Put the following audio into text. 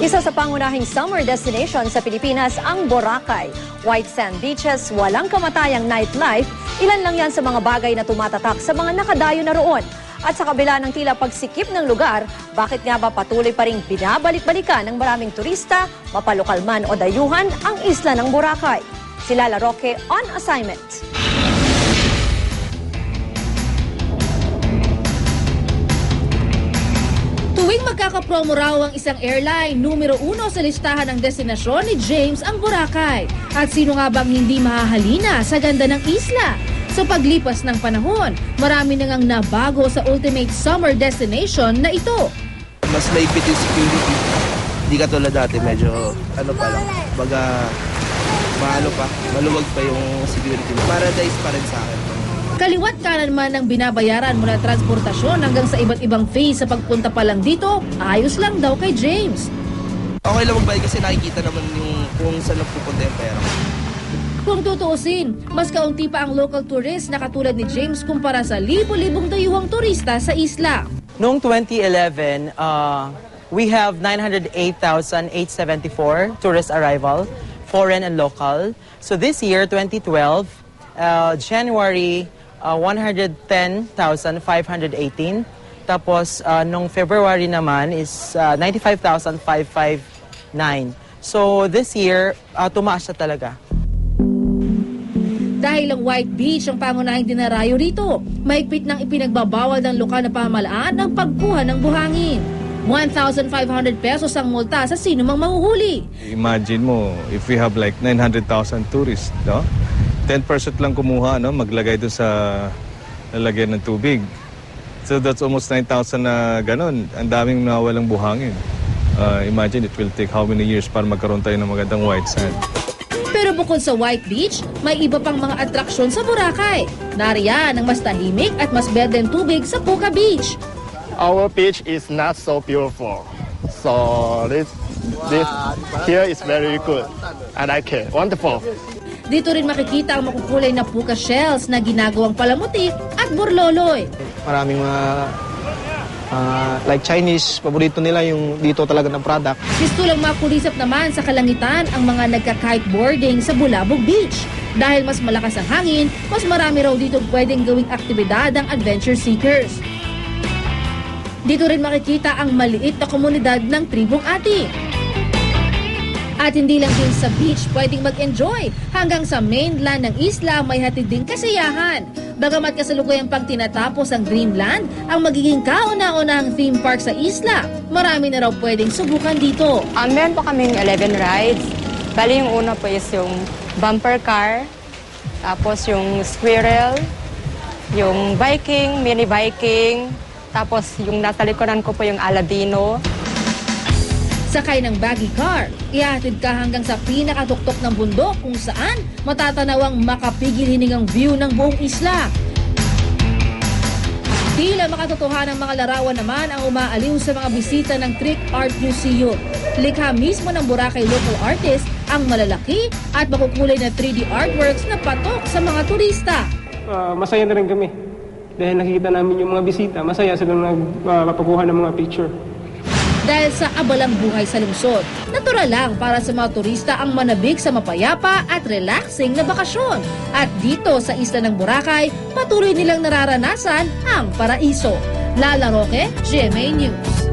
Isa sa pangunahing summer destination sa Pilipinas ang Boracay. White sand beaches, walang kamatayang nightlife, ilan lang yan sa mga bagay na tumatatak sa mga nakadayo na roon. At sa kabila ng tila pagsikip ng lugar, bakit nga ba patuloy pa rin binabalik-balikan ng maraming turista, mapalokal man o dayuhan, ang isla ng Boracay? Si Lala Roque on assignment. Tuwing magkakapromo raw ang isang airline, numero 1 sa listahan ng destinasyon ni James ang Boracay. At sino nga bang hindi mahahalina sa ganda ng isla? Sa paglipas ng panahon, marami na ngang nabago sa ultimate summer destination na ito. Mas maigpit yung security. Hindi katulad dati, medyo pa lang. Baga, maluwag pa yung security. Paradise pa rin sa akin. Kaliwat kanan man ang binabayaran mula transportasyon hanggang sa iba't ibang fees sa pagpunta pa lang dito, ayos lang daw kay James. Okay lang magbayad kasi nakikita naman yung kung saan nagpupunta yung pera. Kung tutuusin, mas kaunti pa ang local tourists na katulad ni James kumpara sa libo-libong dayuhang turista sa isla. Noong 2011, we have 908,874 tourist arrival, foreign and local. So this year, 2012, January, 110,518. Tapos, nung February naman is 95,559. So this year, tumaas siya talaga. Dahil ang White Beach ang pangunahing dinarayo rito, mahigpit nang ipinagbabawal ng lokal na pamahalaan ang pagkuha ng buhangin. 1,500 pesos ang multa sa sino mang mahuhuli. Imagine mo, if we have like 900,000 tourists, no? 10% lang kumuha, no? Maglagay doon sa lalagyan ng tubig. So that's almost 9,000 na ganun. Ang daming nawawalang buhangin. Imagine it will take how many years para magkaroon tayo ng magandang white sand. Pero bukod sa White Beach, may iba pang mga atraksyon sa Boracay. Nariyan ang mas tahimik at mas berdeng tubig sa Puka Beach. Our beach is not so beautiful. So this here is very good. I like it. Wonderful. Dito rin makikita ang makukulay na puka shells na ginagawang palamuti at burloloy. Maraming mga like Chinese, paborito nila yung dito talaga ng product. Gusto lang makulisap naman sa kalangitan ang mga nagka-kiteboarding sa Bulabog Beach. Dahil mas malakas ang hangin, mas marami raw dito pwedeng gawing aktibidad ang adventure seekers. Dito rin makikita ang maliit na komunidad ng tribong Ati. At hindi lang din sa beach pwedeng mag-enjoy. Hanggang sa mainland ng isla may hatid din kasiyahan. Bagamat kasalukuyang pag tinatapos ang Dreamland, ang magiging kauna-unahang theme park sa isla, marami na raw pwedeng subukan dito. Meron po kaming 11 rides. Bali yung una po is yung bumper car, tapos yung squirrel, yung biking, mini biking, tapos yung nasa likuran ko po yung Aladino. Sakay ng buggy car, ihatid ka hanggang sa pinakatuktok ng bundok kung saan matatanaw ang makapigil hiningang view ng buong isla. Tila makatotohanan ng mga larawan naman ang umaaliw sa mga bisita ng Trick Art Museum. Likha mismo ng Boracay local artist ang malalaki at makukulay na 3D artworks na patok sa mga turista. Masaya na rin kami dahil nakikita namin yung mga bisita. Masaya silang nagpapakuha ng mga picture. Dahil sa abalang buhay sa lungsod, natural lang para sa mga turista ang manabik sa mapayapa at relaxing na bakasyon. At dito sa isla ng Boracay, patuloy nilang nararanasan ang paraiso. Lala Roque, GMA News.